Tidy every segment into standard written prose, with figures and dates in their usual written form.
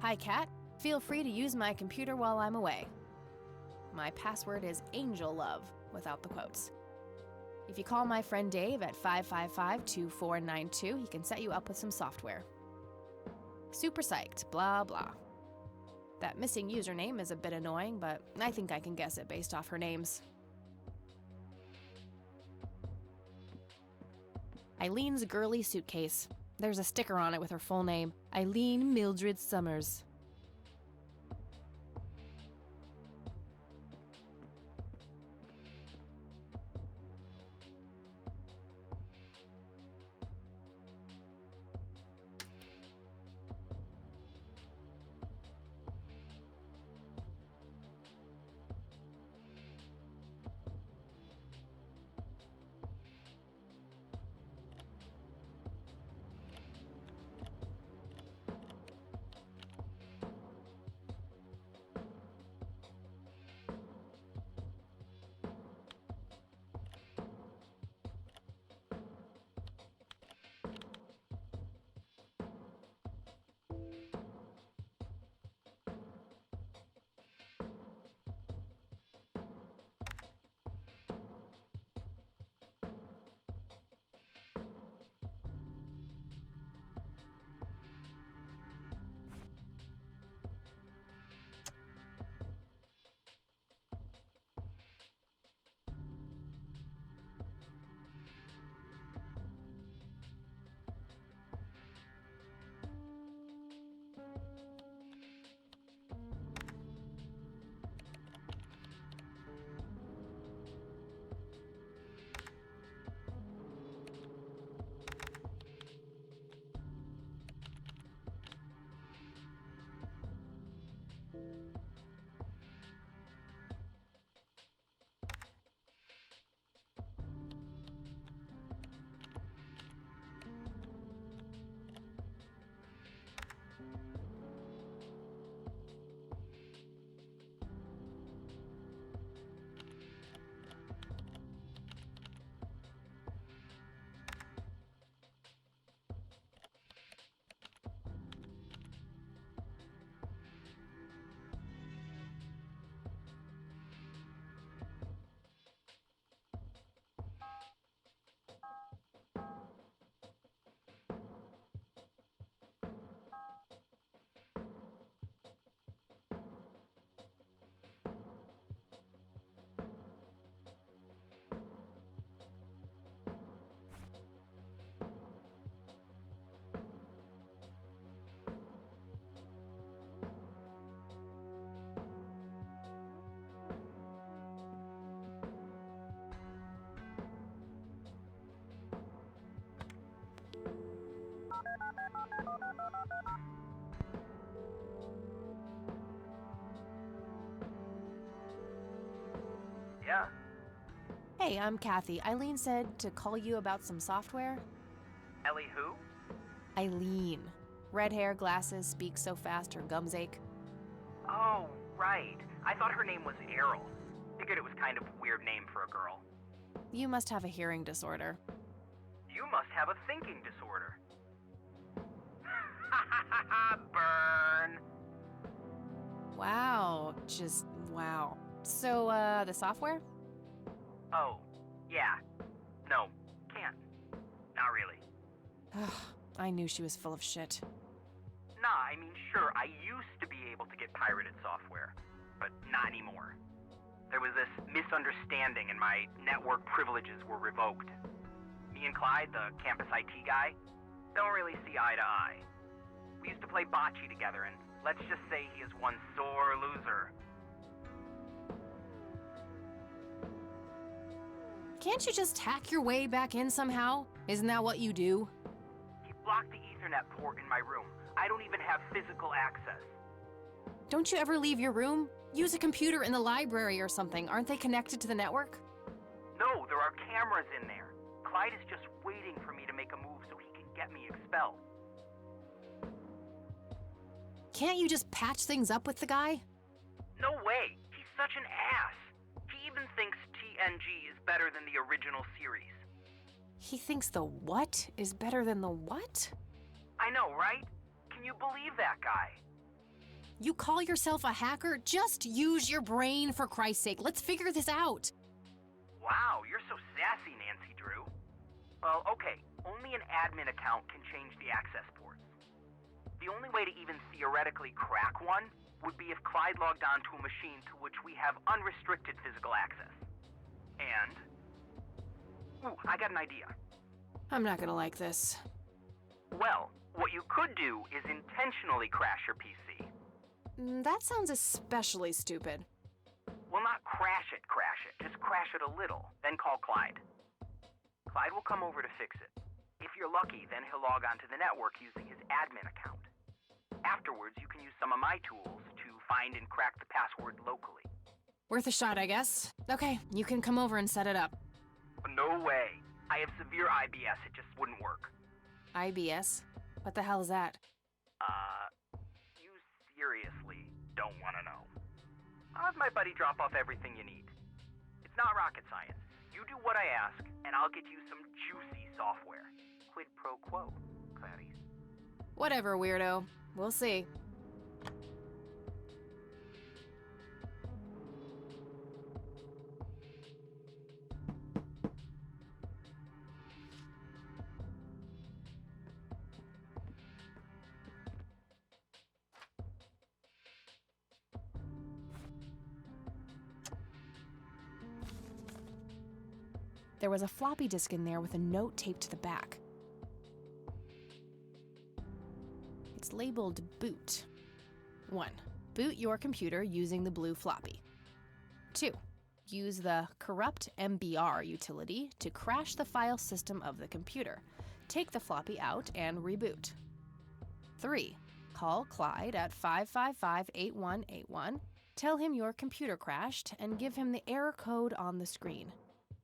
Hi, Kat. Feel free to use my computer while I'm away. My password is AngelLove, without the quotes. If you call my friend Dave at 555-2492, he can set you up with some software. Super psyched, blah blah. That missing username is a bit annoying, but I think I can guess it based off her names. Eileen's girly suitcase. There's a sticker on it with her full name, Eileen Mildred Summers. Yeah. Hey, I'm Kathy. Eileen said to call you about some software. Ellie who? Eileen. Red hair, glasses, speaks so fast her gums ache. Oh, right. I thought her name was Errol. Figured it was kind of a weird name for a girl. You must have a hearing disorder. You must have a thinking disorder. Burn. Wow, just wow. So, the software? Oh, yeah. No, can't. Not really. I knew she was full of shit. Nah, I mean, sure, I used to be able to get pirated software, but not anymore. There was this misunderstanding and my network privileges were revoked. Me and Clyde, the campus IT guy, don't really see eye to eye. We used to play bocce together, and let's just say he is one sore loser. Can't you just hack your way back in somehow? Isn't that what you do? He blocked the Ethernet port in my room. I don't even have physical access. Don't you ever leave your room? Use a computer in the library or something. Aren't they connected to the network? No, there are cameras in there. Clyde is just waiting for me to make a move so he can get me expelled. Can't you just patch things up with the guy? No way. He's such an ass. He even thinks TNG is better than the original series. He thinks the what is better than the what? I know, right? Can you believe that guy? You call yourself a hacker? Just use your brain, for Christ's sake. Let's figure this out. Wow, you're so sassy, Nancy Drew. Well, okay, only an admin account can change the access ports. The only way to even theoretically crack one would be if Clyde logged onto a machine to which we have unrestricted physical access. And... Ooh, I got an idea. I'm not gonna like this. Well, what you could do is intentionally crash your PC. That sounds especially stupid. Well, not crash it. Just crash it a little, then call Clyde. Clyde will come over to fix it. If you're lucky, then he'll log onto the network using his admin account. Afterwards, you can use some of my tools to find and crack the password locally. Worth a shot, I guess. Okay, you can come over and set it up. No way. I have severe IBS. It just wouldn't work. IBS? What the hell is that? You seriously don't want to know. I'll have my buddy drop off everything you need. It's not rocket science. You do what I ask, and I'll get you some juicy software. Quid pro quo, Clarice. Whatever, weirdo. We'll see. There was a floppy disk in there with a note taped to the back. It's labeled boot. 1. Boot your computer using the blue floppy. 2. Use the corrupt MBR utility to crash the file system of the computer. Take the floppy out and reboot. 3. Call Clyde at 555-8181. Tell him your computer crashed and give him the error code on the screen.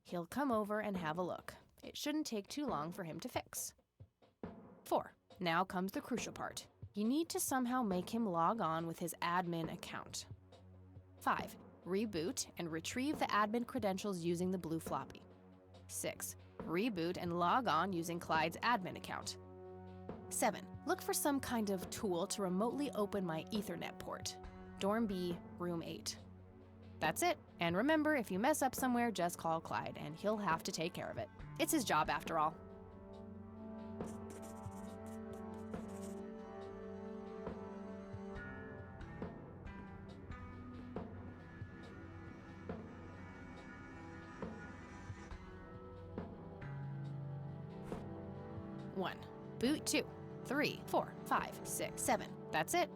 He'll come over and have a look. It shouldn't take too long for him to fix. 4. Now comes the crucial part. You need to somehow make him log on with his admin account. 5. Reboot and retrieve the admin credentials using the blue floppy. 6. Reboot and log on using Clyde's admin account. 7. Look for some kind of tool to remotely open my Ethernet port. Dorm B, room 8. That's it. And remember, if you mess up somewhere, just call Clyde, and he'll have to take care of it. It's his job, after all. One. Boot 2, 3, 4, 5, 6, 7. That's it.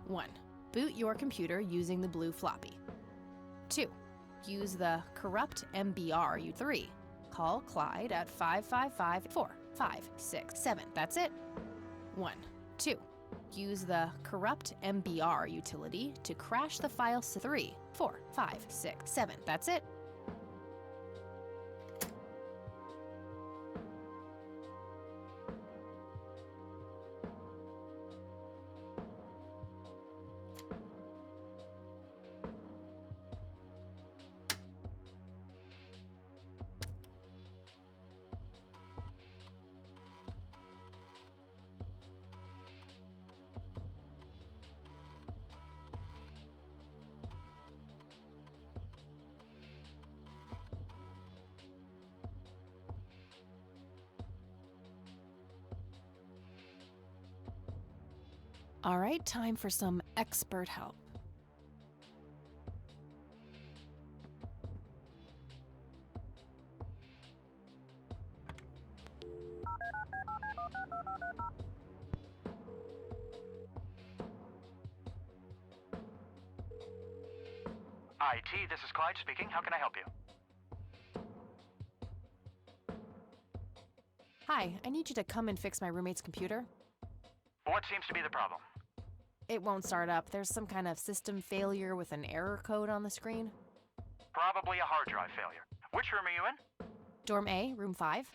One. Boot your computer using the blue floppy. 2. Use the corrupt MBR. 3. Call Clyde at 555-456-7. That's it. 1. 2. Use the corrupt MBR utility to crash the file 3, 4, 5, 6, 7. That's it. All right, time for some expert help. IT, this is Clyde speaking. How can I help you? Hi, I need you to come and fix my roommate's computer. What seems to be the problem? It won't start up. There's some kind of system failure with an error code on the screen. Probably a hard drive failure. Which room are you in? Dorm A, room 5.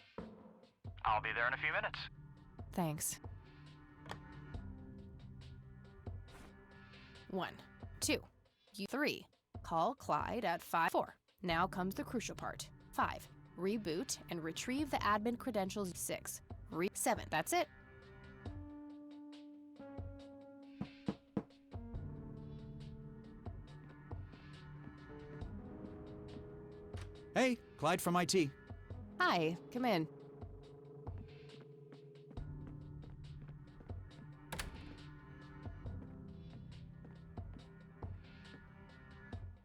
I'll be there in a few minutes. Thanks. 1, 2, 3. Call Clyde at 5-4. Now comes the crucial part. 5. Reboot and retrieve the admin credentials. 6. 7. That's it. Hey, Clyde from IT. Hi, come in.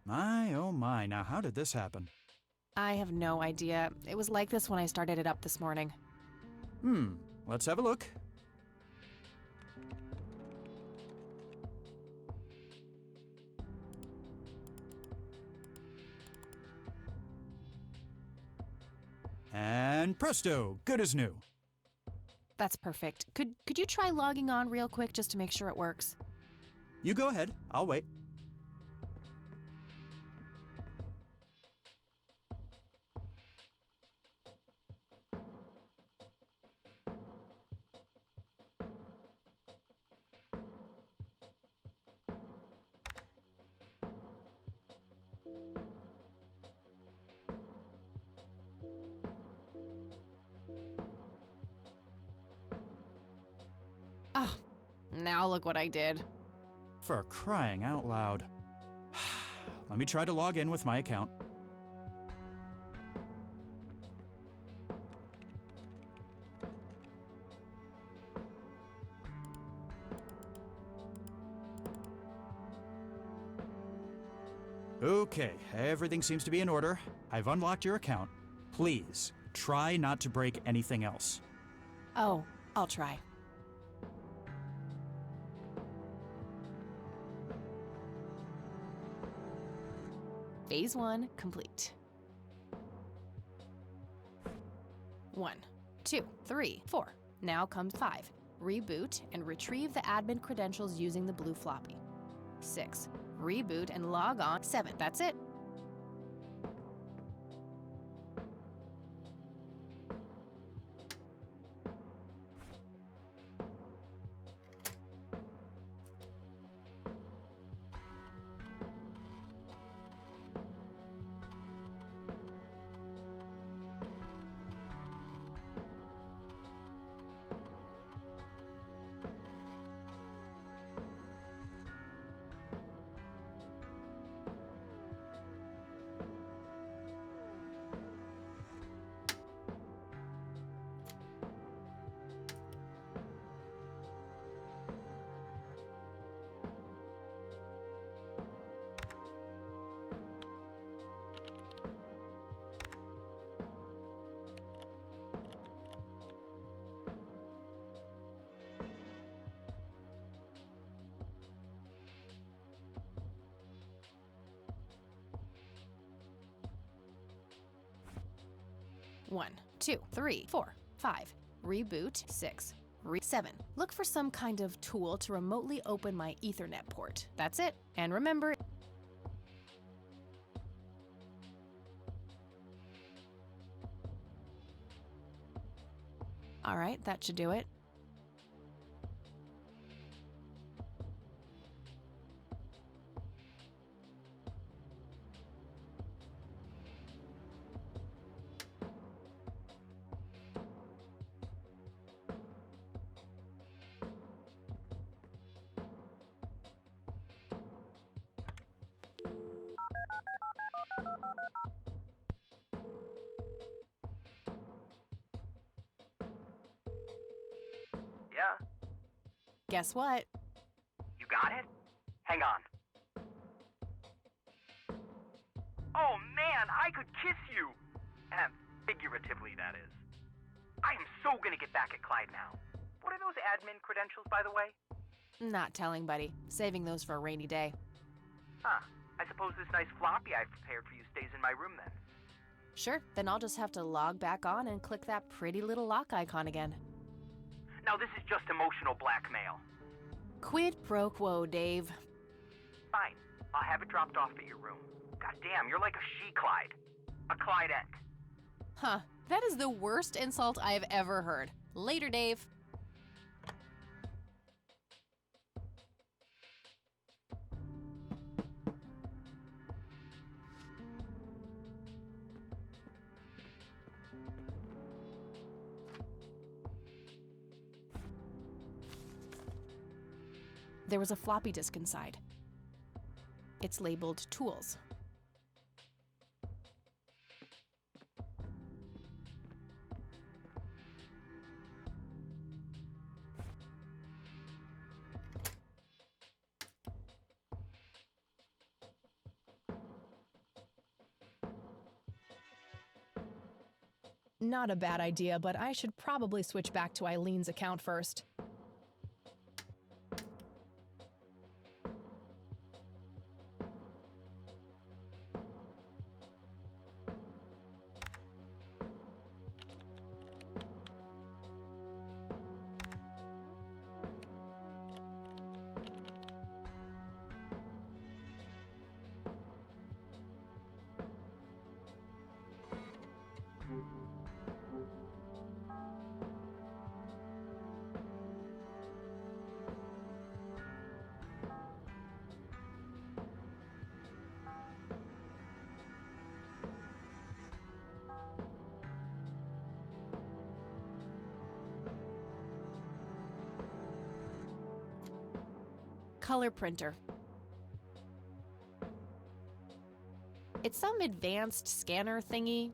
My, oh my, now how did this happen? I have no idea. It was like this when I started it up this morning. Let's have a look. And presto, good as new. That's perfect. Could you try logging on real quick just to make sure it works? You go ahead, I'll wait. Oh, now look what I did. For crying out loud. Let me try to log in with my account. Okay, everything seems to be in order. I've unlocked your account. Please, try not to break anything else. Oh, I'll try. Phase 1 complete. 1, 2, 3, 4. Now comes 5. Reboot and retrieve the admin credentials using the blue floppy. 6. Reboot and log on. 7. That's it. One, 2, 3, 4, 5. Reboot. 6. 7. Look for some kind of tool to remotely open my Ethernet port. That's it. And remember, all right, that should do it. Yeah? Guess what? You got it? Hang on. Oh man, I could kiss you! Figuratively, that is. I am so gonna get back at Clyde now. What are those admin credentials, by the way? Not telling, buddy. Saving those for a rainy day. Huh. I suppose this nice floppy I've prepared for you stays in my room then. Sure, then I'll just have to log back on and click that pretty little lock icon again. Now this is just emotional blackmail. Quid pro quo, Dave. Fine, I'll have it dropped off at your room. God damn, you're like a she-Clyde. A Clydette. Huh, that is the worst insult I've ever heard. Later, Dave. There was a floppy disk inside. It's labeled Tools. Not a bad idea, but I should probably switch back to Eileen's account first. Color printer. It's some advanced scanner thingy.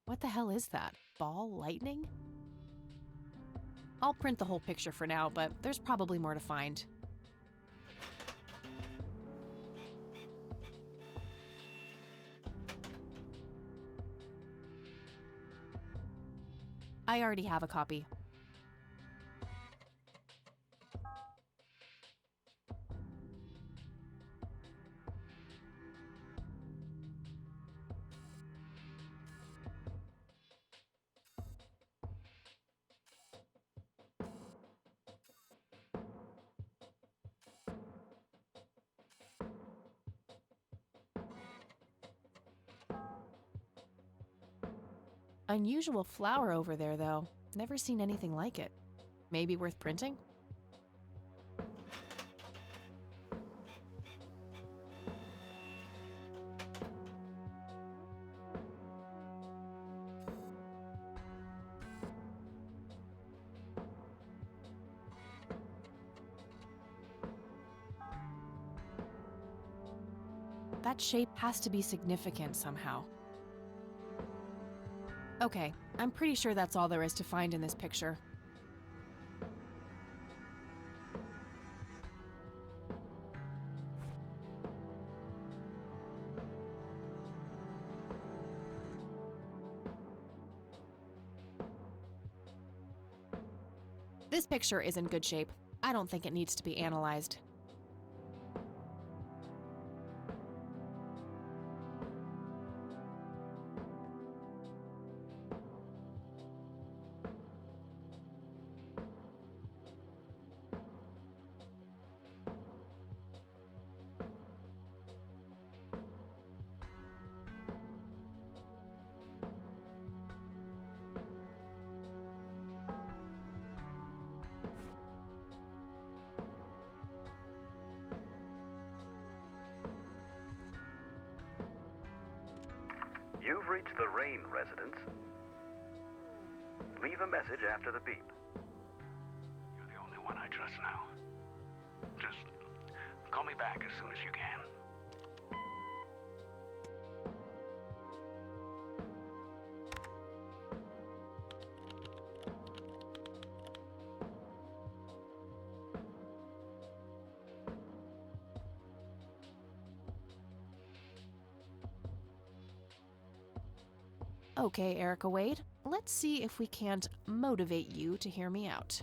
What the hell is that? Ball lightning? I'll print the whole picture for now, but there's probably more to find. I already have a copy. Unusual flower over there, though. Never seen anything like it. Maybe worth printing? That shape has to be significant somehow. Okay, I'm pretty sure that's all there is to find in this picture. This picture is in good shape. I don't think it needs to be analyzed. You've reached the Rain residence. Leave a message after the beep. You're the only one I trust now. Just call me back as soon as you can. Okay, Erica Wade, let's see if we can't motivate you to hear me out.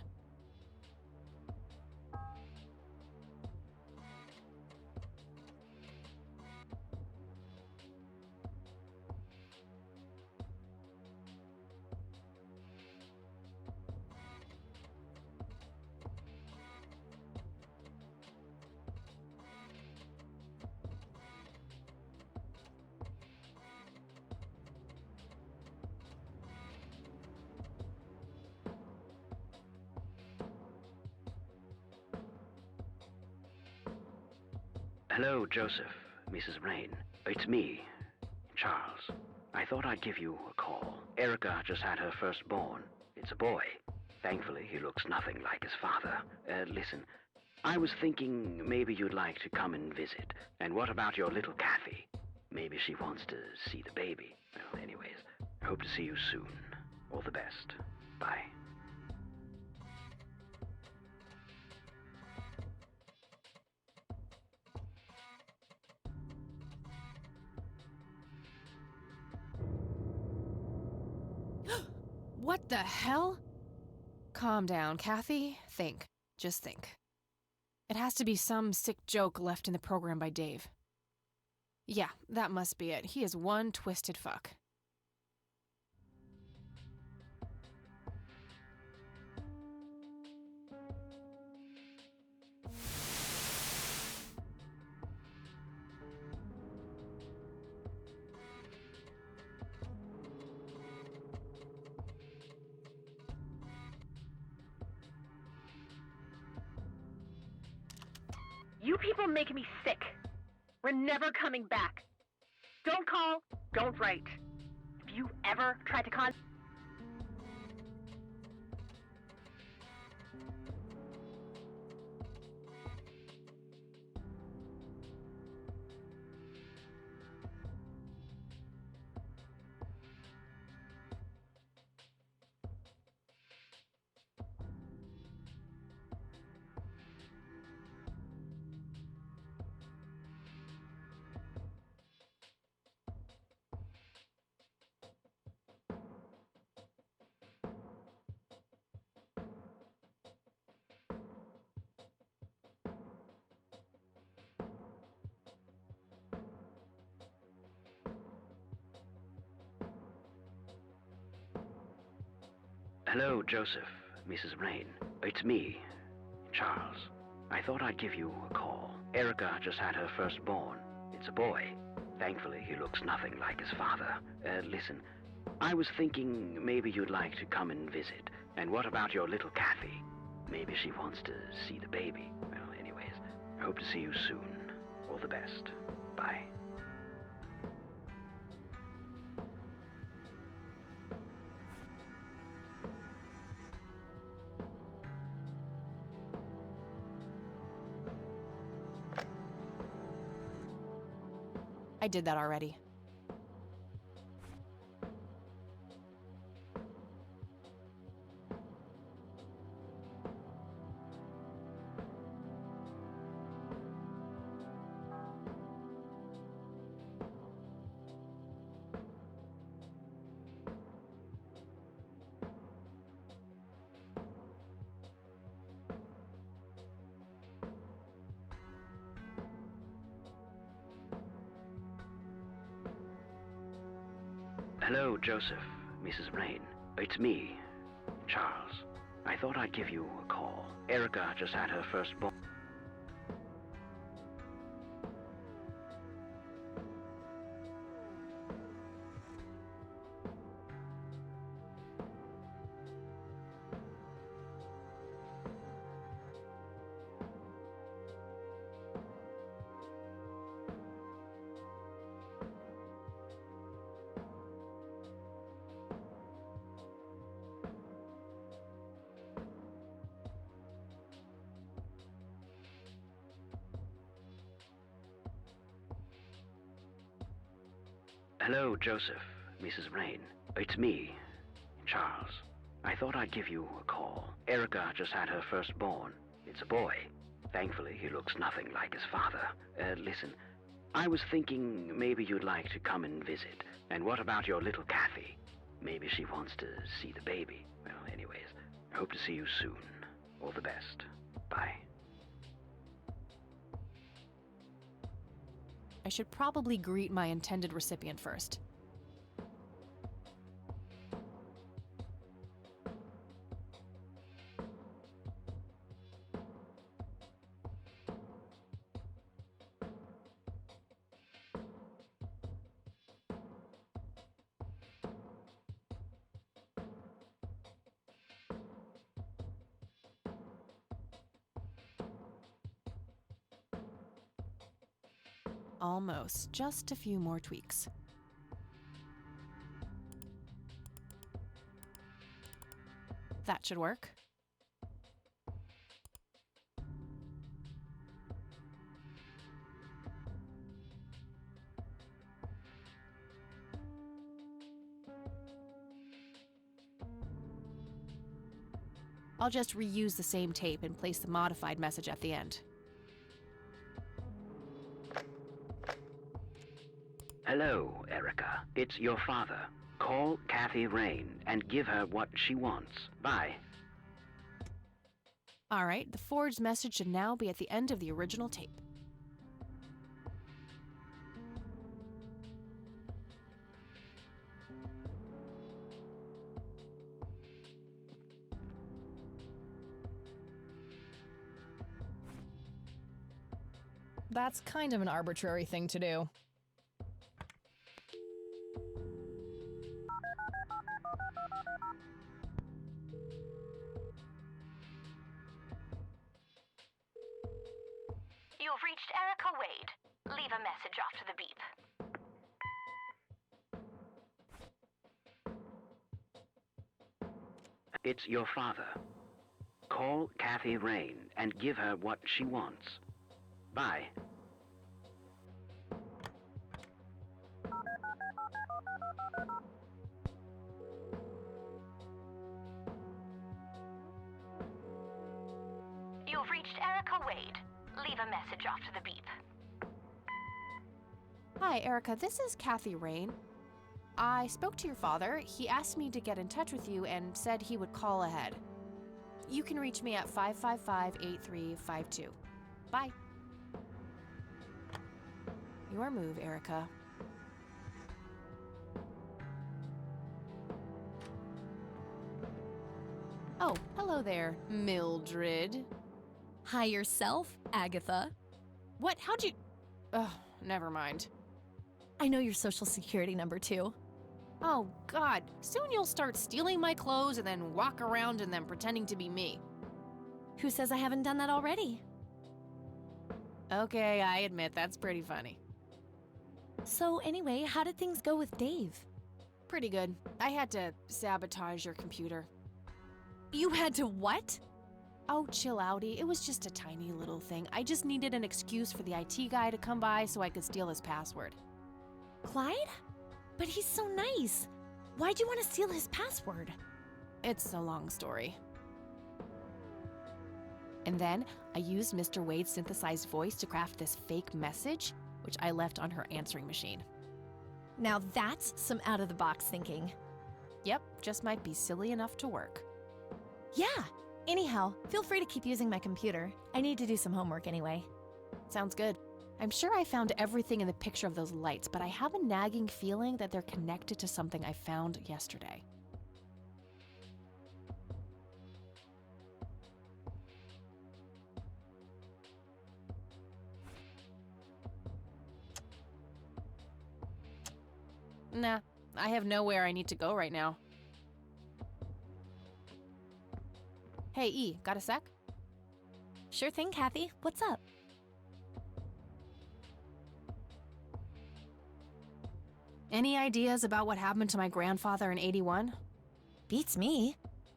Hello, Joseph, Mrs. Rain. It's me, Charles. I thought I'd give you a call. Erica just had her firstborn. It's a boy. Thankfully, he looks nothing like his father. Listen, I was thinking maybe you'd like to come and visit. And what about your little Kathy? Maybe she wants to see the baby. Well, anyways, I hope to see you soon. All the best. Bye. What the hell? Calm down, Kathy. Think. Just think. It has to be some sick joke left in the program by Dave. Yeah, that must be it. He is one twisted fuck. You people make me sick. We're never coming back. Don't call, don't write. If you ever tried to contact... Hello, Joseph, Mrs. Rain. It's me, Charles. I thought I'd give you a call. Erica just had her firstborn. It's a boy. Thankfully, he looks nothing like his father. Listen, I was thinking maybe you'd like to come and visit. And what about your little Kathy? Maybe she wants to see the baby. Well, anyways, I hope to see you soon. All the best. Bye. I did that already. Hello, Joseph, Mrs. Rain. It's me, Charles. I thought I'd give you a call. Erica just had her firstborn. Hello, Joseph, Mrs. Rain. It's me, Charles. I thought I'd give you a call. Erica just had her firstborn. It's a boy. Thankfully, he looks nothing like his father. Listen, I was thinking maybe you'd like to come and visit. And what about your little Kathy? Maybe she wants to see the baby. Well, anyways, I hope to see you soon. All the best. Bye. I should probably greet my intended recipient first. Almost. Just a few more tweaks. That should work. I'll just reuse the same tape and place the modified message at the end. Hello, Erica. It's your father. Call Kathy Rain and give her what she wants. Bye. Alright, the forged message should now be at the end of the original tape. That's kind of an arbitrary thing to do. You've reached Erica Wade. Leave a message after the beep. It's your father. Call Kathy Rain and give her what she wants. Bye. You've reached Erica Wade. Leave a message after the beep. Hi, Erica. This is Kathy Rain. I spoke to your father. He asked me to get in touch with you and said he would call ahead. You can reach me at 555-8352. Bye. Your move, Erica. Oh, hello there, Mildred. Hi yourself, Agatha. What? How'd you... Oh, never mind. I know your social security number too. Oh, God. Soon you'll start stealing my clothes and then walk around in them pretending to be me. Who says I haven't done that already? Okay, I admit that's pretty funny. So anyway, how did things go with Dave? Pretty good. I had to sabotage your computer. You had to what? Oh, chill outy. It was just a tiny little thing. I just needed an excuse for the IT guy to come by so I could steal his password. Clyde? But he's so nice. Why'd you want to steal his password? It's a long story. And then I used Mr. Wade's synthesized voice to craft this fake message, which I left on her answering machine. Now that's some out-of-the-box thinking. Yep, just might be silly enough to work. Yeah. Anyhow, feel free to keep using my computer. I need to do some homework anyway. Sounds good. I'm sure I found everything in the picture of those lights, but I have a nagging feeling that they're connected to something I found yesterday. Nah, I have nowhere I need to go right now. Hey, E, got a sec? Sure thing, Kathy. What's up? Any ideas about what happened to my grandfather in '81? Beats me.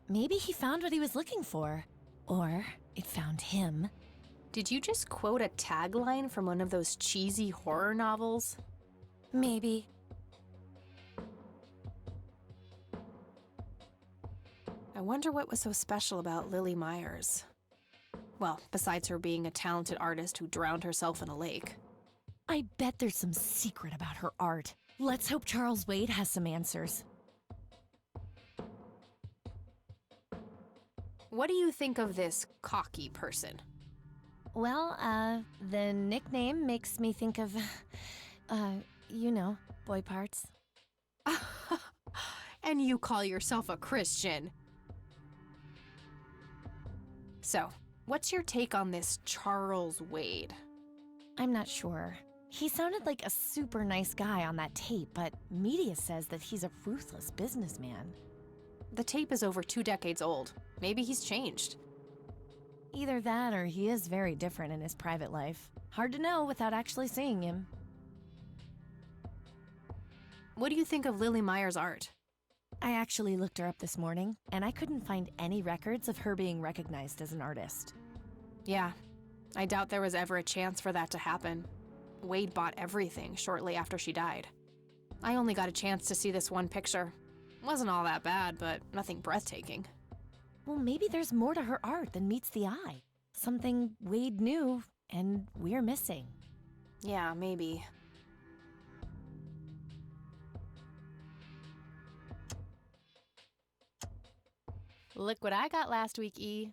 Maybe he found what he was looking for. Or it found him. Did you just quote a tagline from one of those cheesy horror novels? Maybe. I wonder what was so special about Lily Myers. Well, besides her being a talented artist who drowned herself in a lake. I bet there's some secret about her art. Let's hope Charles Wade has some answers. What do you think of this cocky person? Well, the nickname makes me think of, you know, boy parts. And you call yourself a Christian. So, what's your take on this Charles Wade? I'm not sure. He sounded like a super nice guy on that tape, but media says that he's a ruthless businessman. The tape is over 2 decades old. Maybe he's changed. Either that or he is very different in his private life. Hard to know without actually seeing him. What do you think of Lily Myers' art? I actually looked her up this morning, and I couldn't find any records of her being recognized as an artist. Yeah, I doubt there was ever a chance for that to happen. Wade bought everything shortly after she died. I only got a chance to see this one picture. Wasn't all that bad, but nothing breathtaking. Well, maybe there's more to her art than meets the eye. Something Wade knew, and we're missing. Yeah, maybe. Look what I got last week, E.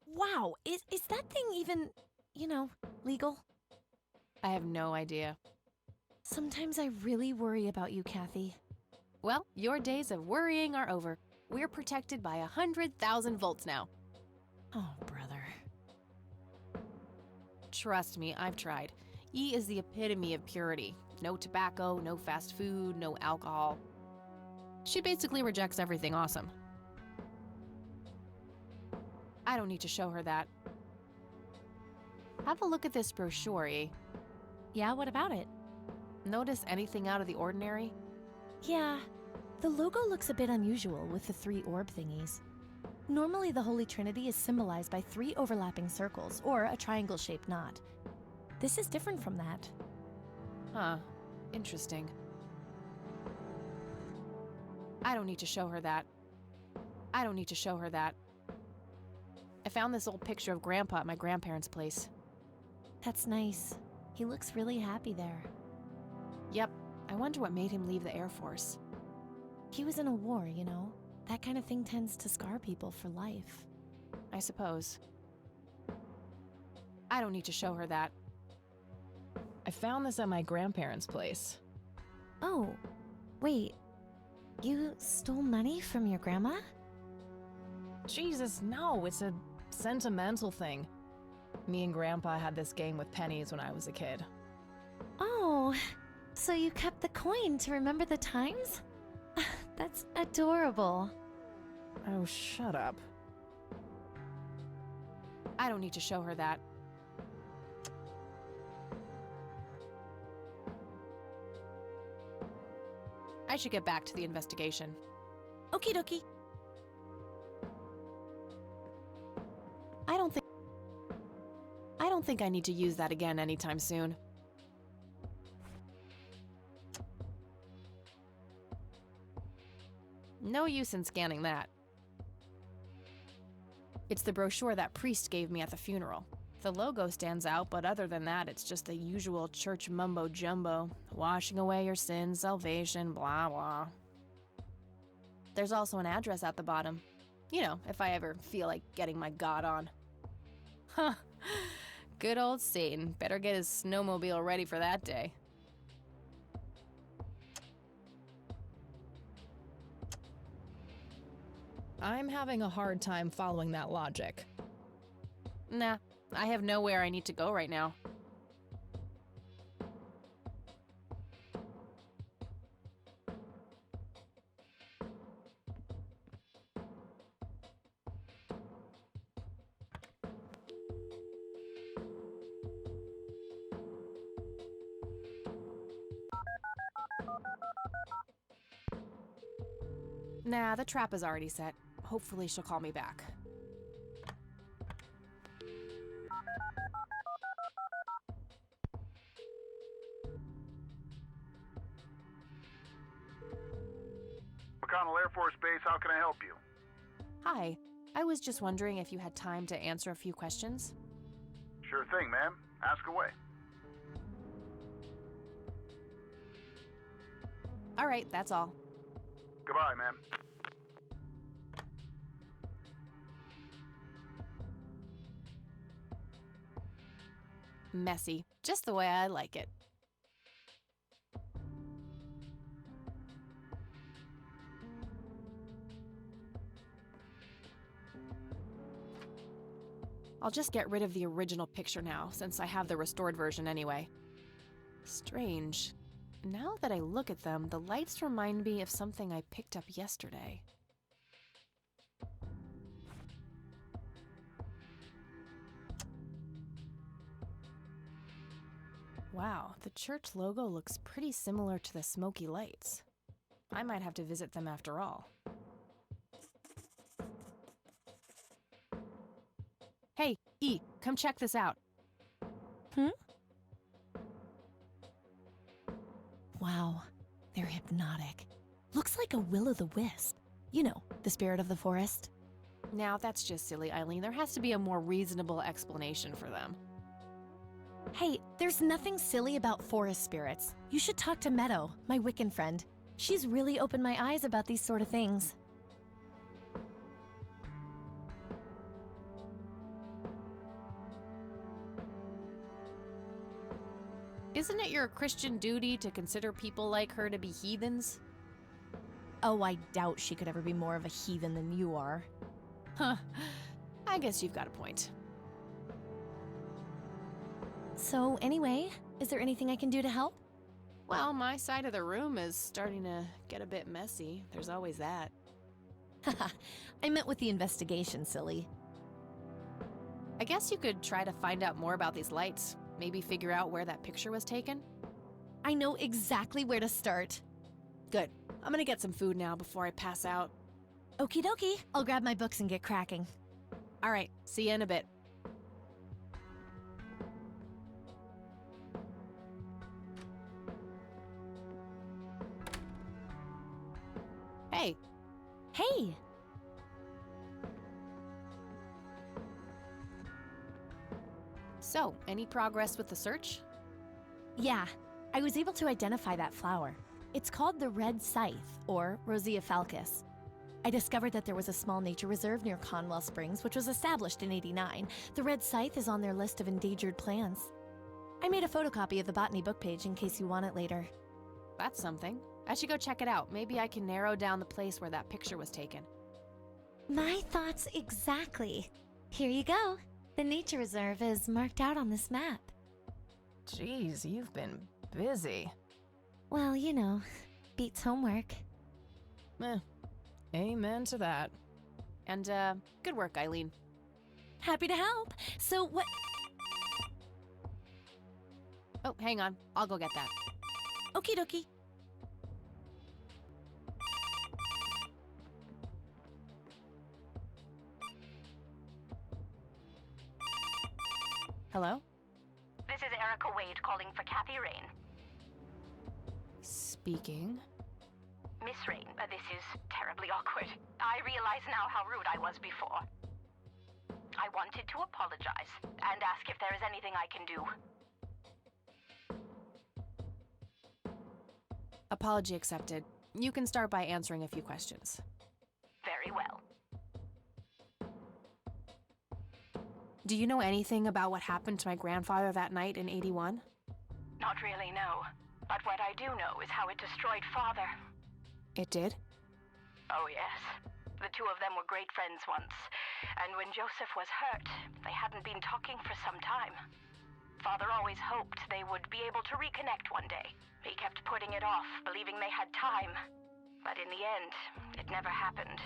Wow, is that thing even, you know, legal? I have no idea. Sometimes I really worry about you, Kathy. Well, your days of worrying are over. We're protected by 100,000 volts now. Oh, brother. Trust me, I've tried. E is the epitome of purity. No tobacco, no fast food, no alcohol. She basically rejects everything awesome. I don't need to show her that. Have a look at this brochure, E. Yeah, what about it? Notice anything out of the ordinary? Yeah, the logo looks a bit unusual with the 3 orb thingies. Normally the Holy Trinity is symbolized by 3 overlapping circles or a triangle-shaped knot. This is different from that. Huh. Interesting. I don't need to show her that. I don't need to show her that. I found this old picture of Grandpa at my grandparents' place. That's nice. He looks really happy there. Yep. I wonder what made him leave the Air Force. He was in a war, you know? That kind of thing tends to scar people for life. I suppose. I don't need to show her that. I found this at my grandparents' place. Oh, wait. You stole money from your grandma? Jesus, no, it's a sentimental thing. Me and Grandpa had this game with pennies when I was a kid. Oh, so you kept the coin to remember the times? That's adorable. Oh, shut up. I don't need to show her that. I should get back to the investigation. Okie dokie. I don't think I need to use that again anytime soon. No use in scanning that. It's the brochure that priest gave me at the funeral. The logo stands out, but other than that, it's just the usual church mumbo-jumbo. Washing away your sins, salvation, blah blah. There's also an address at the bottom. You know, if I ever feel like getting my god on. Huh. Good old Satan. Better get his snowmobile ready for that day. I'm having a hard time following that logic. Nah, I have nowhere I need to go right now. Nah, the trap is already set. Hopefully she'll call me back. McConnell Air Force Base, how can I help you? Hi, I was just wondering if you had time to answer a few questions. Sure thing, ma'am. Ask away. All right, that's all. Goodbye, ma'am. Messy, just the way I like it. I'll just get rid of the original picture now, since I have the restored version anyway. Strange. Now that I look at them, the lights remind me of something I picked up yesterday. Wow, the church logo looks pretty similar to the smoky lights. I might have to visit them after all. Hey, E, come check this out. Wow, they're hypnotic. Looks like a will-o'-the-wisp. You know, the spirit of the forest. Now, that's just silly, Eileen. There has to be a more reasonable explanation for them. Hey, there's nothing silly about forest spirits. You should talk to Meadow, my Wiccan friend. She's really opened my eyes about these sort of things. Isn't it your Christian duty to consider people like her to be heathens? Oh, I doubt she could ever be more of a heathen than you are. Huh. I guess you've got a point. So, anyway, is there anything I can do to help? Well, my side of the room is starting to get a bit messy. There's always that. Haha, I meant with the investigation, silly. I guess you could try to find out more about these lights. Maybe figure out where that picture was taken? I know exactly where to start. Good. I'm gonna get some food now before I pass out. Okie dokie, I'll grab my books and get cracking. All right, see you in a bit. Hey. Hey! So, any progress with the search? Yeah, I was able to identify that flower. It's called the red scythe, or Rosea falcus. I discovered that there was a small nature reserve near Conwell Springs, which was established in '89. The red scythe is on their list of endangered plants. I made a photocopy of the botany book page in case you want it later. That's something. I should go check it out. Maybe I can narrow down the place where that picture was taken. My thoughts exactly. Here you go. The nature reserve is marked out on this map. Jeez, you've been busy. Well, you know, beats homework. Amen to that. And, good work, Eileen. Happy to help. So what? Oh, hang on. I'll go get that. Okie dokie. Hello? This is Erica Wade calling for Kathy Rain. Speaking. Miss Rain, this is terribly awkward. I realize now how rude I was before. I wanted to apologize and ask if there is anything I can do. Apology accepted. You can start by answering a few questions. Very well. Do you know anything about what happened to my grandfather that night in '81? Not really, no. But what I do know is how it destroyed Father. It did? Oh, yes. The two of them were great friends once. And when Joseph was hurt, they hadn't been talking for some time. Father always hoped they would be able to reconnect one day. He kept putting it off, believing they had time. But in the end, it never happened.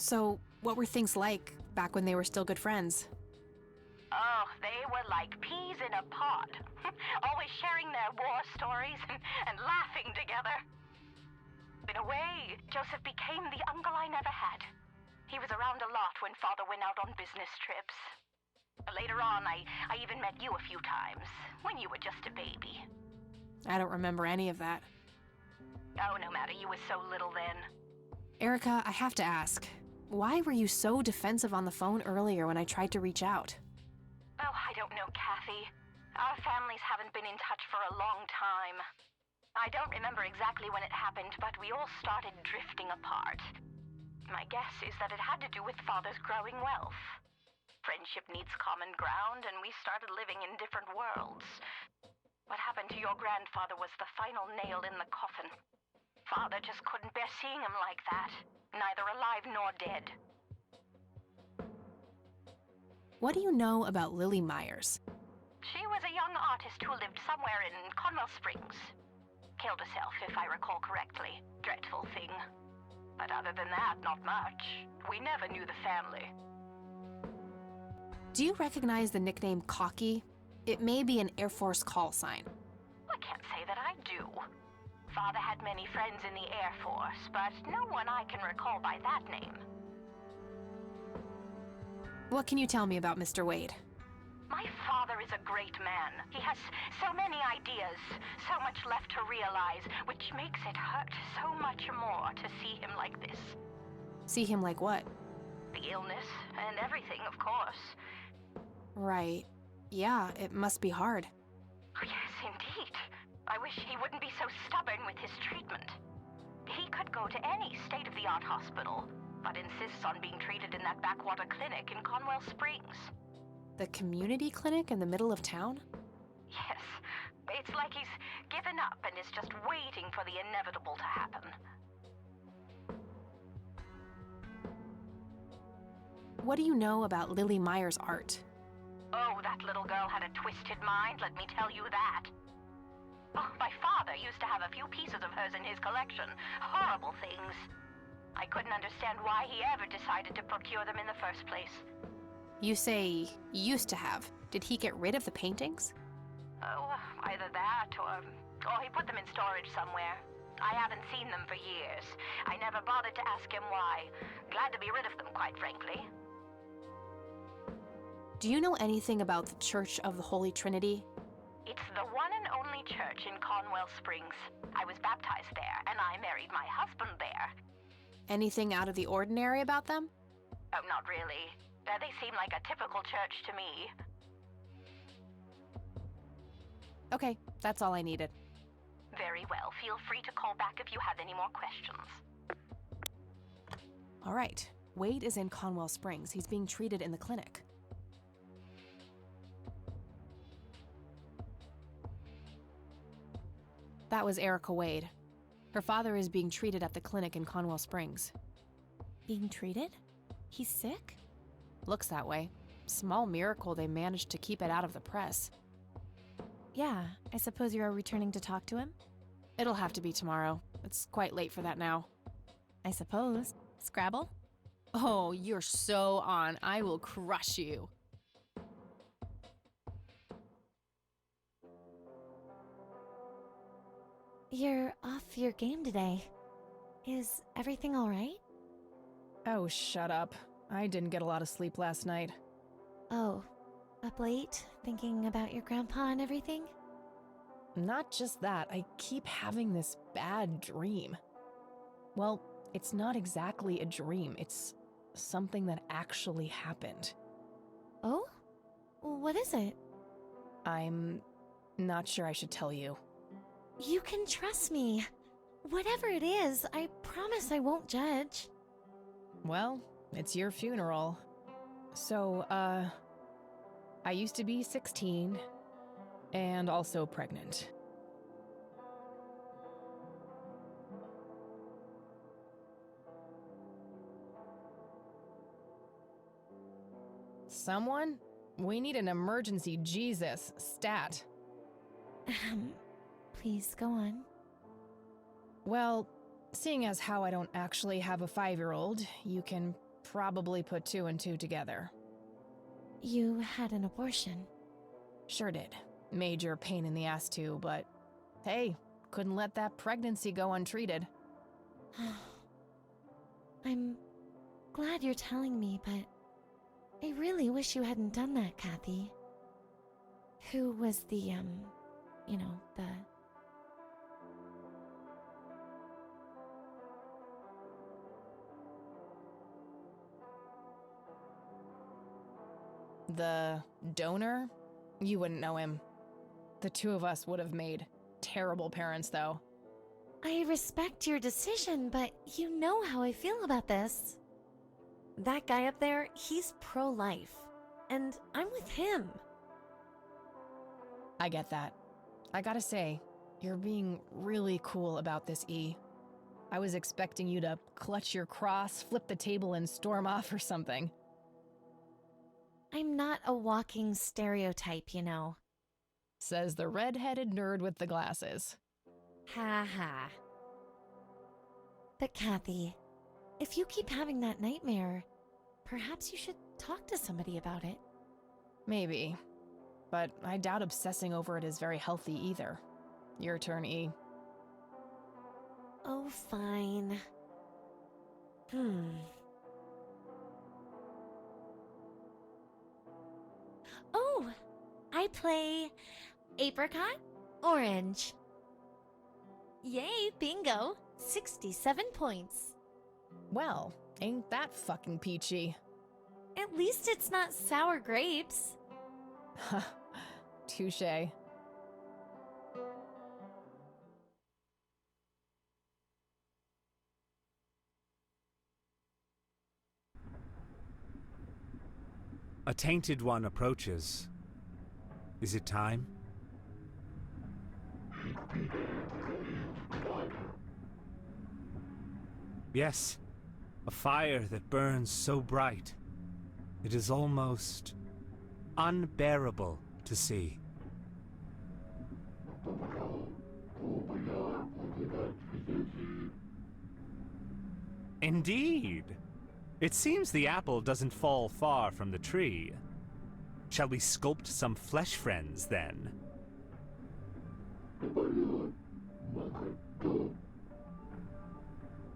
So, what were things like back when they were still good friends? Oh, they were like peas in a pod. Always sharing their war stories and laughing together. In a way, Joseph became the uncle I never had. He was around a lot when Father went out on business trips. Later on, I even met you a few times, when you were just a baby. I don't remember any of that. Oh, no matter, you were so little then. Erica, I have to ask, why were you so defensive on the phone earlier when I tried to reach out? Oh, I don't know, Kathy. Our families haven't been in touch for a long time. I don't remember exactly when it happened, but we all started drifting apart. My guess is that it had to do with Father's growing wealth. Friendship needs common ground, and we started living in different worlds. What happened to your grandfather was the final nail in the coffin. Father just couldn't bear seeing him like that, neither alive nor dead. What do you know about Lily Myers? She was a young artist who lived somewhere in Conwell Springs. Killed herself, if I recall correctly. Dreadful thing. But other than that, not much. We never knew the family. Do you recognize the nickname Cocky? It may be an Air Force call sign. I can't say that I do. Father had many friends in the Air Force, but no one I can recall by that name. What can you tell me about Mr. Wade? My father is a great man. He has so many ideas, so much left to realize, which makes it hurt so much more to see him like this. See him like what? The illness and everything, of course. Right. Yeah, it must be hard. Yes, indeed. I wish he wouldn't be so stubborn with his treatment. He could go to any state-of-the-art hospital, but insists on being treated in that backwater clinic in Conwell Springs. The community clinic in the middle of town? Yes. It's like he's given up and is just waiting for the inevitable to happen. What do you know about Lily Myers' art? Oh, that little girl had a twisted mind, let me tell you that. Oh, my father used to have a few pieces of hers in his collection. Horrible things. I couldn't understand why he ever decided to procure them in the first place. You say used to have. Did he get rid of the paintings? Oh, either that or he put them in storage somewhere. I haven't seen them for years. I never bothered to ask him why. Glad to be rid of them, quite frankly. Do you know anything about the Church of the Holy Trinity? It's the one and only church in Conwell Springs. I was baptized there, and I married my husband there. Anything out of the ordinary about them? Oh, not really. They seem like a typical church to me. Okay, that's all I needed. Very well. Feel free to call back if you have any more questions. All right. Wade is in Conwell Springs. He's being treated in the clinic. That was Erica Wade. Her father is being treated at the clinic in Conwell Springs. Being treated? He's sick? Looks that way. Small miracle they managed to keep it out of the press. Yeah, I suppose you're returning to talk to him? It'll have to be tomorrow. It's quite late for that now. I suppose. Scrabble? Oh, you're so on. I will crush you. You're off your game today. Is everything all right? Oh, shut up. I didn't get a lot of sleep last night. Oh, up late, thinking about your grandpa and everything? Not just that, I keep having this bad dream. Well, it's not exactly a dream, it's something that actually happened. Oh? What is it? I'm not sure I should tell you. You can trust me. Whatever it is, I promise I won't judge. Well, it's your funeral. So, I used to be 16 and also pregnant. Someone? We need an emergency Jesus stat. Please go on. Well, seeing as how I don't actually have a 5-year-old, you can probably put 2 and 2 together. You had an abortion. Sure did. Major pain in the ass too, but hey, couldn't let that pregnancy go untreated. I'm glad you're telling me, but I really wish you hadn't done that, Kathy. Who was the, The donor? You wouldn't know him. The two of us would have made terrible parents, though. I respect your decision, but you know how I feel about this. That guy up there, he's pro-life, and I'm with him. I get that. I gotta say, you're being really cool about this, E. I was expecting you to clutch your cross, flip the table, and storm off or something. I'm not a walking stereotype, you know. Says the red-headed nerd with the glasses. Ha ha. But Kathy, if you keep having that nightmare, perhaps you should talk to somebody about it. Maybe. But I doubt obsessing over it is very healthy either. Your turn, E. Oh, fine. Oh, I play apricot, orange. Yay, bingo. 67 points. Well, ain't that fucking peachy. At least it's not sour grapes. Touché. A tainted one approaches. Is it time? Yes, a fire that burns so bright, it is almost unbearable to see. Indeed. It seems the apple doesn't fall far from the tree. Shall we sculpt some flesh friends, then?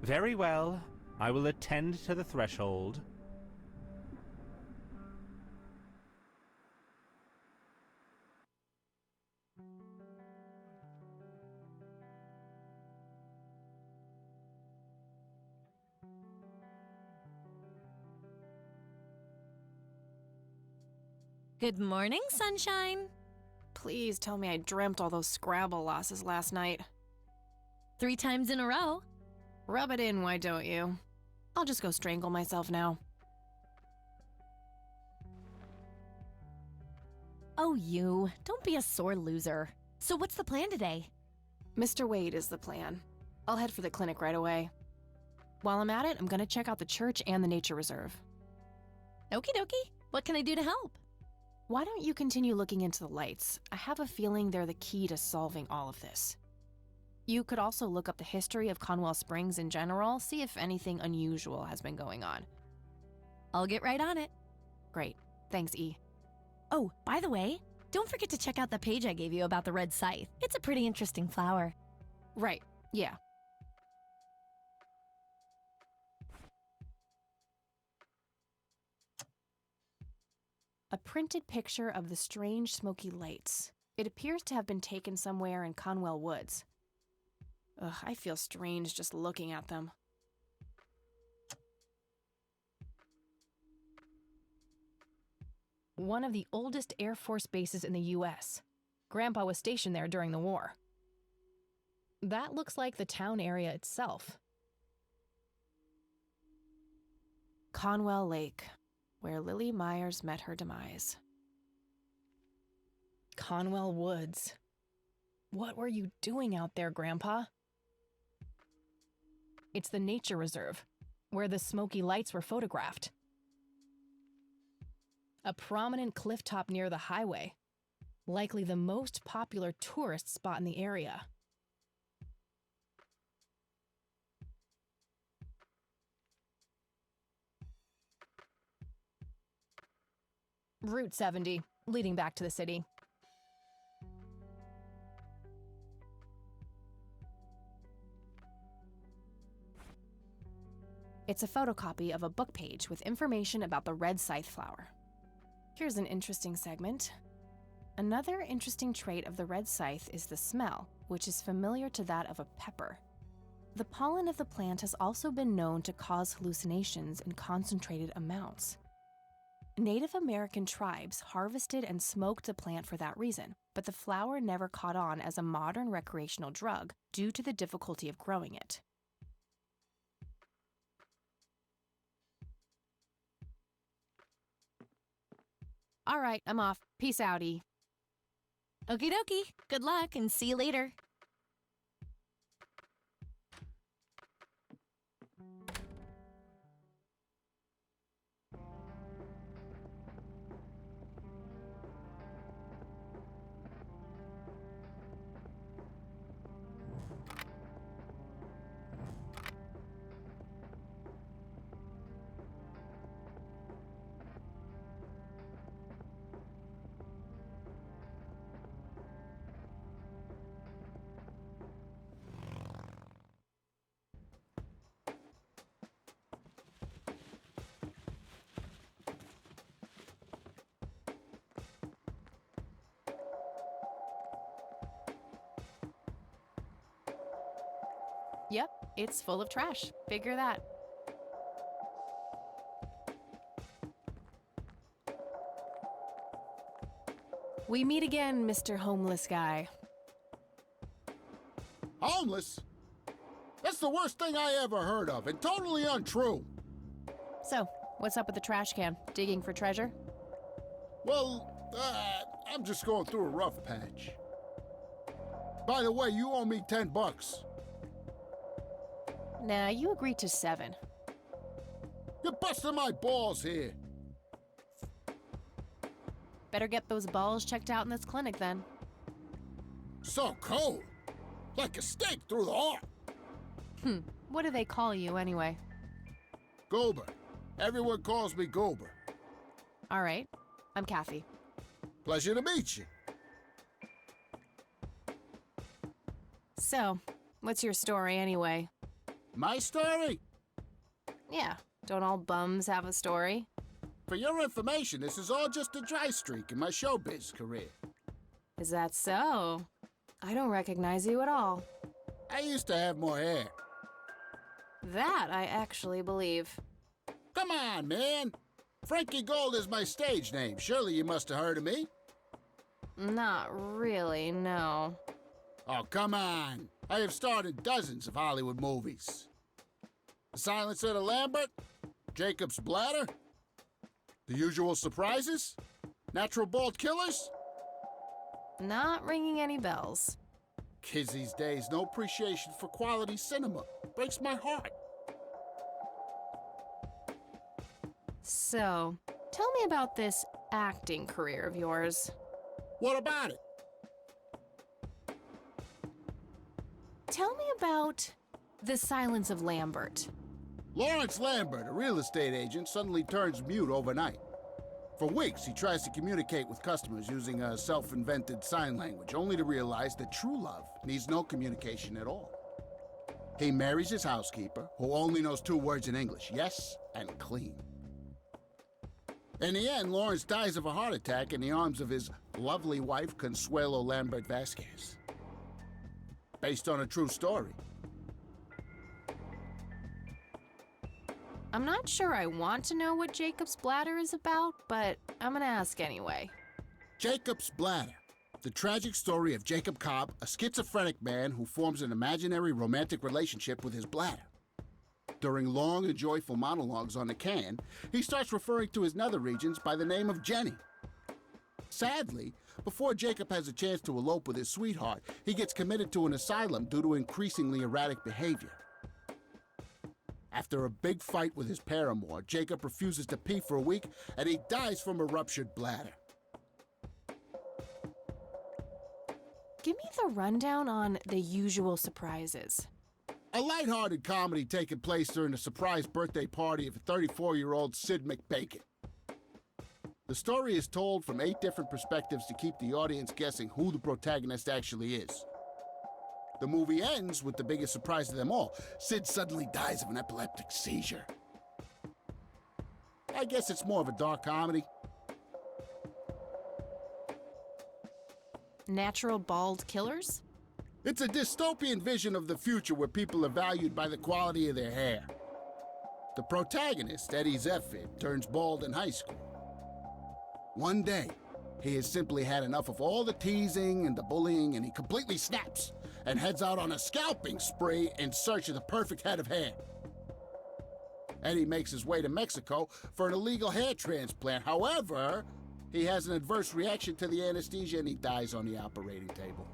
Very well. I will attend to the threshold. Good morning, sunshine. Please tell me I dreamt all those Scrabble losses last night. 3 times in a row. Rub it in, why don't you? I'll just go strangle myself now. Oh, you. Don't be a sore loser. So what's the plan today? Mr. Wade is the plan. I'll head for the clinic right away. While I'm at it, I'm gonna check out the church and the nature reserve. Okie dokie. What can I do to help? Why don't you continue looking into the lights? I have a feeling they're the key to solving all of this. You could also look up the history of Conwell Springs in general, see if anything unusual has been going on. I'll get right on it. Great. Thanks, E. Oh, by the way, don't forget to check out the page I gave you about the red scythe. It's a pretty interesting flower. Right. Yeah. A printed picture of the strange smoky lights. It appears to have been taken somewhere in Conwell Woods. Ugh, I feel strange just looking at them. One of the oldest Air Force bases in the U.S. Grandpa was stationed there during the war. That looks like the town area itself. Conwell Lake, where Lily Myers met her demise. Conwell Woods. What were you doing out there, Grandpa? It's the nature reserve, where the smoky lights were photographed. A prominent cliff top near the highway, likely the most popular tourist spot in the area. Route 70, leading back to the city. It's a photocopy of a book page with information about the red scythe flower. Here's an interesting segment. Another interesting trait of the red scythe is the smell, which is familiar to that of a pepper. The pollen of the plant has also been known to cause hallucinations in concentrated amounts. Native American tribes harvested and smoked the plant for that reason, but the flower never caught on as a modern recreational drug due to the difficulty of growing it. All right, I'm off. Peace out, E. Okie dokie. Good luck and see you later. Yep, it's full of trash. Figure that. We meet again, Mr. Homeless Guy. Homeless? That's the worst thing I ever heard of, and totally untrue. So, what's up with the trash can? Digging for treasure? Well, I'm just going through a rough patch. By the way, you owe me $10. Nah, you agreed to 7. You're busting my balls here. Better get those balls checked out in this clinic then. So cold. Like a stake through the heart. What do they call you anyway? Gober. Everyone calls me Gober. All right, I'm Kathy. Pleasure to meet you. So, what's your story anyway? My story? Yeah, don't all bums have a story? For your information, this is all just a dry streak in my showbiz career. Is that so? I don't recognize you at all. I used to have more hair. That I actually believe. Come on, man. Frankie Gold is my stage name. Surely you must have heard of me. Not really, no. Oh, come on. I have starred in dozens of Hollywood movies. The Silence of the Lambert, Jacob's Bladder, The Usual Surprises, Natural Bald Killers. Not ringing any bells. Kids these days, no appreciation for quality cinema. Breaks my heart. So, Tell me about this acting career of yours. What about it? Tell me about The Silence of Lambert. Lawrence Lambert, a real estate agent, suddenly turns mute overnight. For weeks, he tries to communicate with customers using a self-invented sign language, only to realize that true love needs no communication at all. He marries his housekeeper, who only knows 2 words in English, yes and clean. In the end, Lawrence dies of a heart attack in the arms of his lovely wife, Consuelo Lambert Vasquez. Based on a true story. I'm not sure I want to know what Jacob's Bladder is about, but I'm gonna ask anyway. Jacob's Bladder. The tragic story of Jacob Cobb, a schizophrenic man who forms an imaginary romantic relationship with his bladder. During long and joyful monologues on the can, he starts referring to his nether regions by the name of Jenny. Sadly, before Jacob has a chance to elope with his sweetheart, he gets committed to an asylum due to increasingly erratic behavior. After a big fight with his paramour, Jacob refuses to pee for a week, and he dies from a ruptured bladder. Give me the rundown on The Usual Surprises. A lighthearted comedy taking place during the surprise birthday party of 34-year-old Sid McBacon. The story is told from 8 different perspectives to keep the audience guessing who the protagonist actually is. The movie ends with the biggest surprise of them all. Sid suddenly dies of an epileptic seizure. I guess it's more of a dark comedy. Natural Bald Killers? It's a dystopian vision of the future where people are valued by the quality of their hair. The protagonist, Eddie Zephyr, turns bald in high school. One day, he has simply had enough of all the teasing and the bullying, and he completely snaps and heads out on a scalping spree in search of the perfect head of hair. Eddie makes his way to Mexico for an illegal hair transplant. However, he has an adverse reaction to the anesthesia and he dies on the operating table.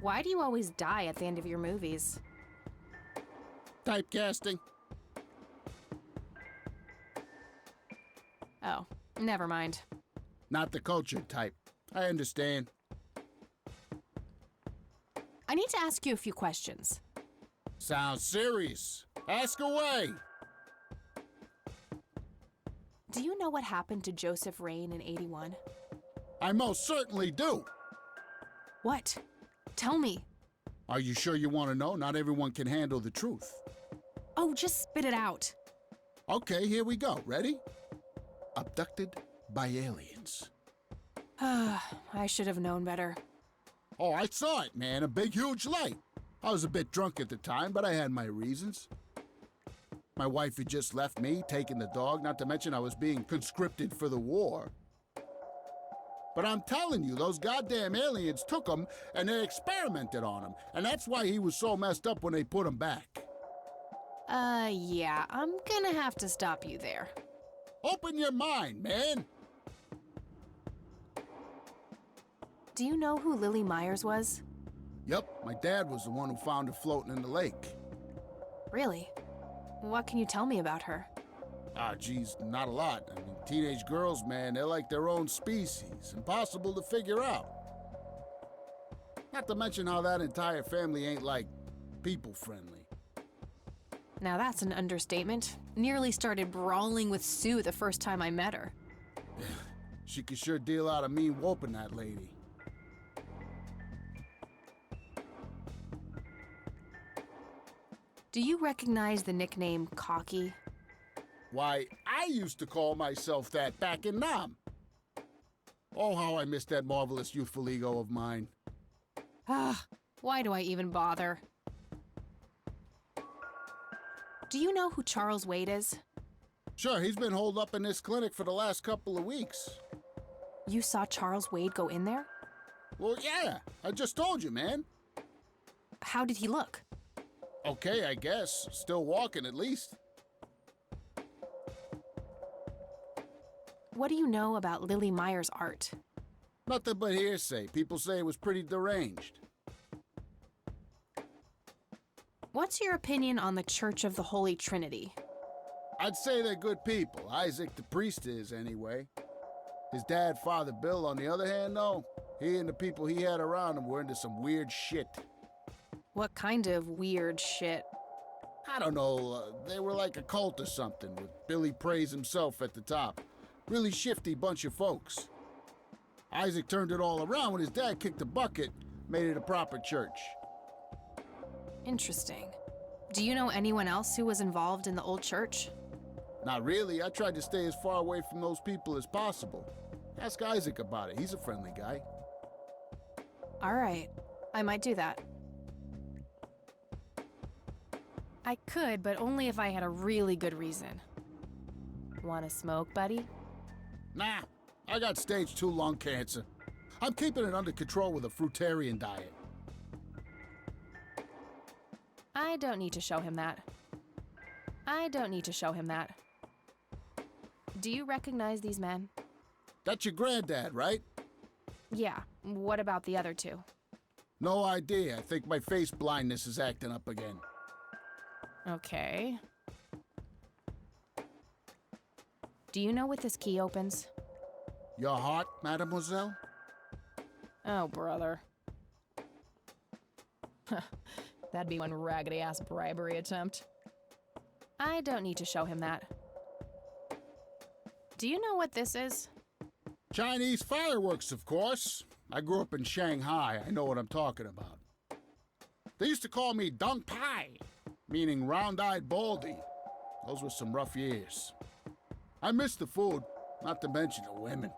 Why do you always die at the end of your movies? Typecasting. Oh, never mind. Not the cultured type. I understand. I need to ask you a few questions. Sounds serious. Ask away. Do you know what happened to Joseph Rain in '81? I most certainly do. What? Tell me. Are you sure you want to know? Not everyone can handle the truth. Oh, just spit it out. Okay, here we go. Ready? Abducted by aliens. I should have known better. Oh, I saw it, man. A big, huge light. I was a bit drunk at the time, but I had my reasons. My wife had just left me, taking the dog, not to mention I was being conscripted for the war. But I'm telling you, those goddamn aliens took him and they experimented on him. And that's why he was so messed up when they put him back. Yeah, I'm gonna have to stop you there. Open your mind, man. Do you know who Lily Myers was? Yep, my dad was the one who found her floating in the lake. Really? What can you tell me about her? Geez, not a lot. I mean, teenage girls, man, they're like their own species. Impossible to figure out. Not to mention how that entire family ain't, like, people-friendly. Now that's an understatement. Nearly started brawling with Sue the first time I met her. She could sure deal out a mean whooping, that lady. Do you recognize the nickname Cocky? Why, I used to call myself that back in Nam. Oh, how I miss that marvelous youthful ego of mine. Why do I even bother? Do you know who Charles Wade is? Sure, he's been holed up in this clinic for the last couple of weeks. You saw Charles Wade go in there? Well, yeah, I just told you, man. How did he look? Okay, I guess. Still walking, at least. What do you know about Lily Myers' art? Nothing but hearsay. People say it was pretty deranged. What's your opinion on the Church of the Holy Trinity? I'd say they're good people. Isaac the priest is, anyway. His dad, Father Bill, on the other hand, though, he and the people he had around him were into some weird shit. What kind of weird shit? I don't know, they were like a cult or something, with Billy Praise himself at the top. Really shifty bunch of folks. Isaac turned it all around when his dad kicked the bucket, made it a proper church. Interesting. Do you know anyone else who was involved in the old church? Not really. I tried to stay as far away from those people as possible. Ask Isaac about it. He's a friendly guy. All right. I might do that. I could, but only if I had a really good reason. Want to smoke, buddy? Nah. I got stage 2 lung cancer. I'm keeping it under control with a fruitarian diet. I don't need to show him that. I don't need to show him that. Do you recognize these men? That's your granddad, right? Yeah. What about the other two? No idea. I think my face blindness is acting up again. Okay. Do you know what this key opens? Your heart, mademoiselle? Oh, brother. That'd be one raggedy-ass bribery attempt. I don't need to show him that. Do you know what this is? Chinese fireworks, of course. I grew up in Shanghai. I know what I'm talking about. They used to call me Dong Pai, meaning round-eyed baldy. Those were some rough years. I miss the food, not to mention the women.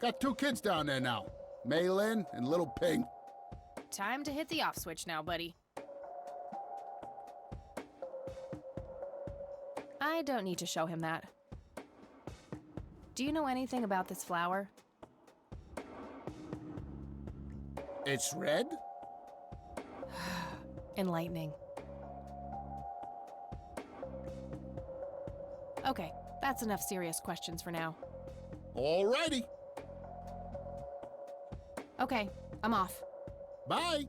Got 2 kids down there now, Mei Lin and Little Ping. Time to hit the off switch now, buddy. I don't need to show him that. Do you know anything about this flower? It's red? Enlightening. Okay, that's enough serious questions for now. Alrighty. Okay, I'm off. Bye.